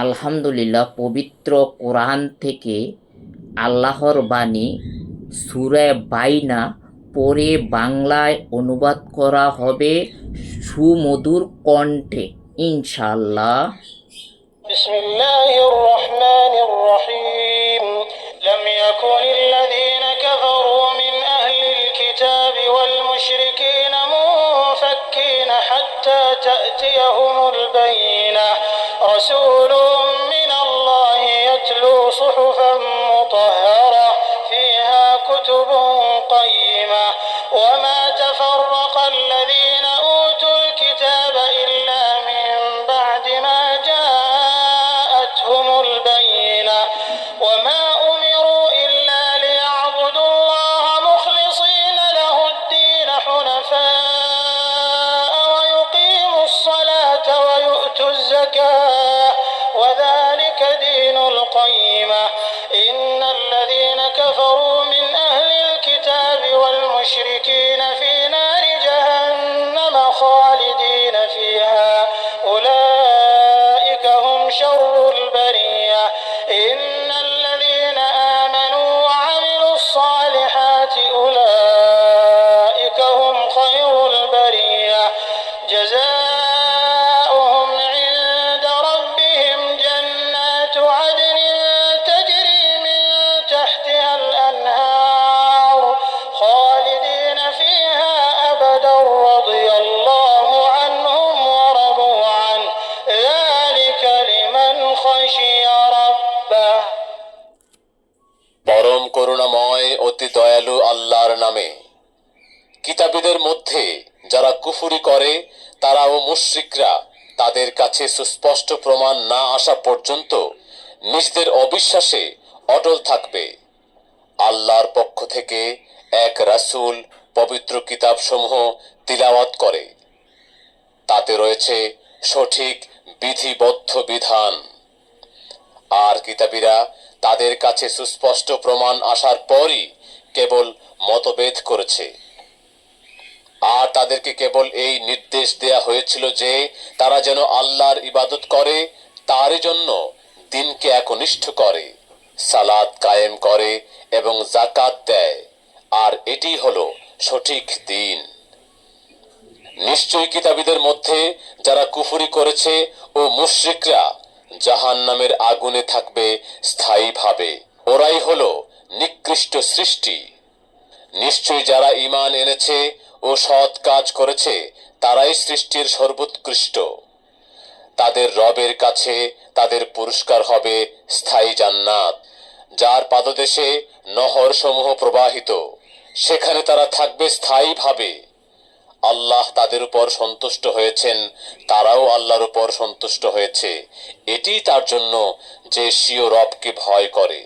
আলহামদুলিল্লাহ, পবিত্র কোরআন থেকে আল্লাহর বাণী সূরা বাইনা পড়ে বাংলায় অনুবাদ করা হবে সুমধুর কণ্ঠে ইনশাআল্লাহ। বিসমিল্লাহির রহমানির রহিম। লাম ইয়াকুনিল্লাযীনা কাফারু মিন আহলিল কিতাবি ওয়াল মুশরিকিনা মুনফাক্কিনা হাত্তা তা'তিয়াহুমুল বায়িনাহ রাসূলুম মিনাল্লাহি ইয়াতলু সুহুফান মুতাহহারা ফীহা কুতুবুন কায়্যিমাহ ওয়া মা তাফাররাকাল্লাযীনা উতুল কিতাবা ইল্লা মিন বা'দি মা جاءتهم البينة وما أمروا إلا ليعبدوا الله مخلصين له الدين حنفاء ويقيموا الصلاة ويؤتوا الزكاة وذلك دين القيمة إن الذين كفروا من أهل الكتاب والمشركين في نار جهنم خالدين فيها أولئك هم شر البرية إن الذين آمنوا وعملوا الصالحات أولئك هم خير البرية جزاؤهم عند ربهم جنات عدن تجري من تحتها الأنهار خالدين فيها أبدا رضي الله عنهم ورضوا عنه ذلك لمن خشي ربه। পরম করুণাময় অতি দয়ালু আল্লাহর নামে। কিতাবীদের মধ্যে যারা কুফরি করে তারা ও মুশরিকরা তাদের কাছে সুস্পষ্ট প্রমাণ না আসা পর্যন্ত নিজেদের অবিশ্বাসে অটল থাকবে। আল্লাহর পক্ষ থেকে এক রাসূল পবিত্র কিতাবসমূহ তিলাওয়াত করে, তাতে রয়েছে সঠিক বিধিবদ্ধ বিধান। আর কিতাবীরা তাদের কাছে সুস্পষ্ট প্রমাণ আসার পরই কেবল মতভেদ করেছে। আর তাদেরকে কেবল এই নির্দেশ দেয়া হয়েছিল যে তারা যেন আল্লাহর ইবাদত করে, তারই জন্য দিনকে একনিষ্ঠ করে, সালাত কায়েম করে এবং যাকাত দেয়, আর এটি হলো সঠিক দিন। নিশ্চয়ই কিতাবীদের মধ্যে যারা কুফরি করেছে ও মুশরিকরা জাহান্নামের আগুনে থাকবে স্থায়ীভাবে। ওরাই হলো নিকৃষ্ট সৃষ্টি। নিশ্চয়ই যারা ঈমান এনেছে ও সৎ কাজ করেছে তারাই সৃষ্টির সর্বোৎকৃষ্ট। তাদের রবের কাছে তাদের পুরস্কার হবে স্থায়ী জান্নাত, যার পাদদেশে নহর সমূহ প্রবাহিত, সেখানে তারা থাকবে স্থায়ীভাবে। আল্লাহ তাদের উপর সন্তুষ্ট হয়েছেন, তারাও আল্লাহর উপর সন্তুষ্ট হয়েছে। এটি তার জন্য যে স্বীয় রবকে ভয় করে।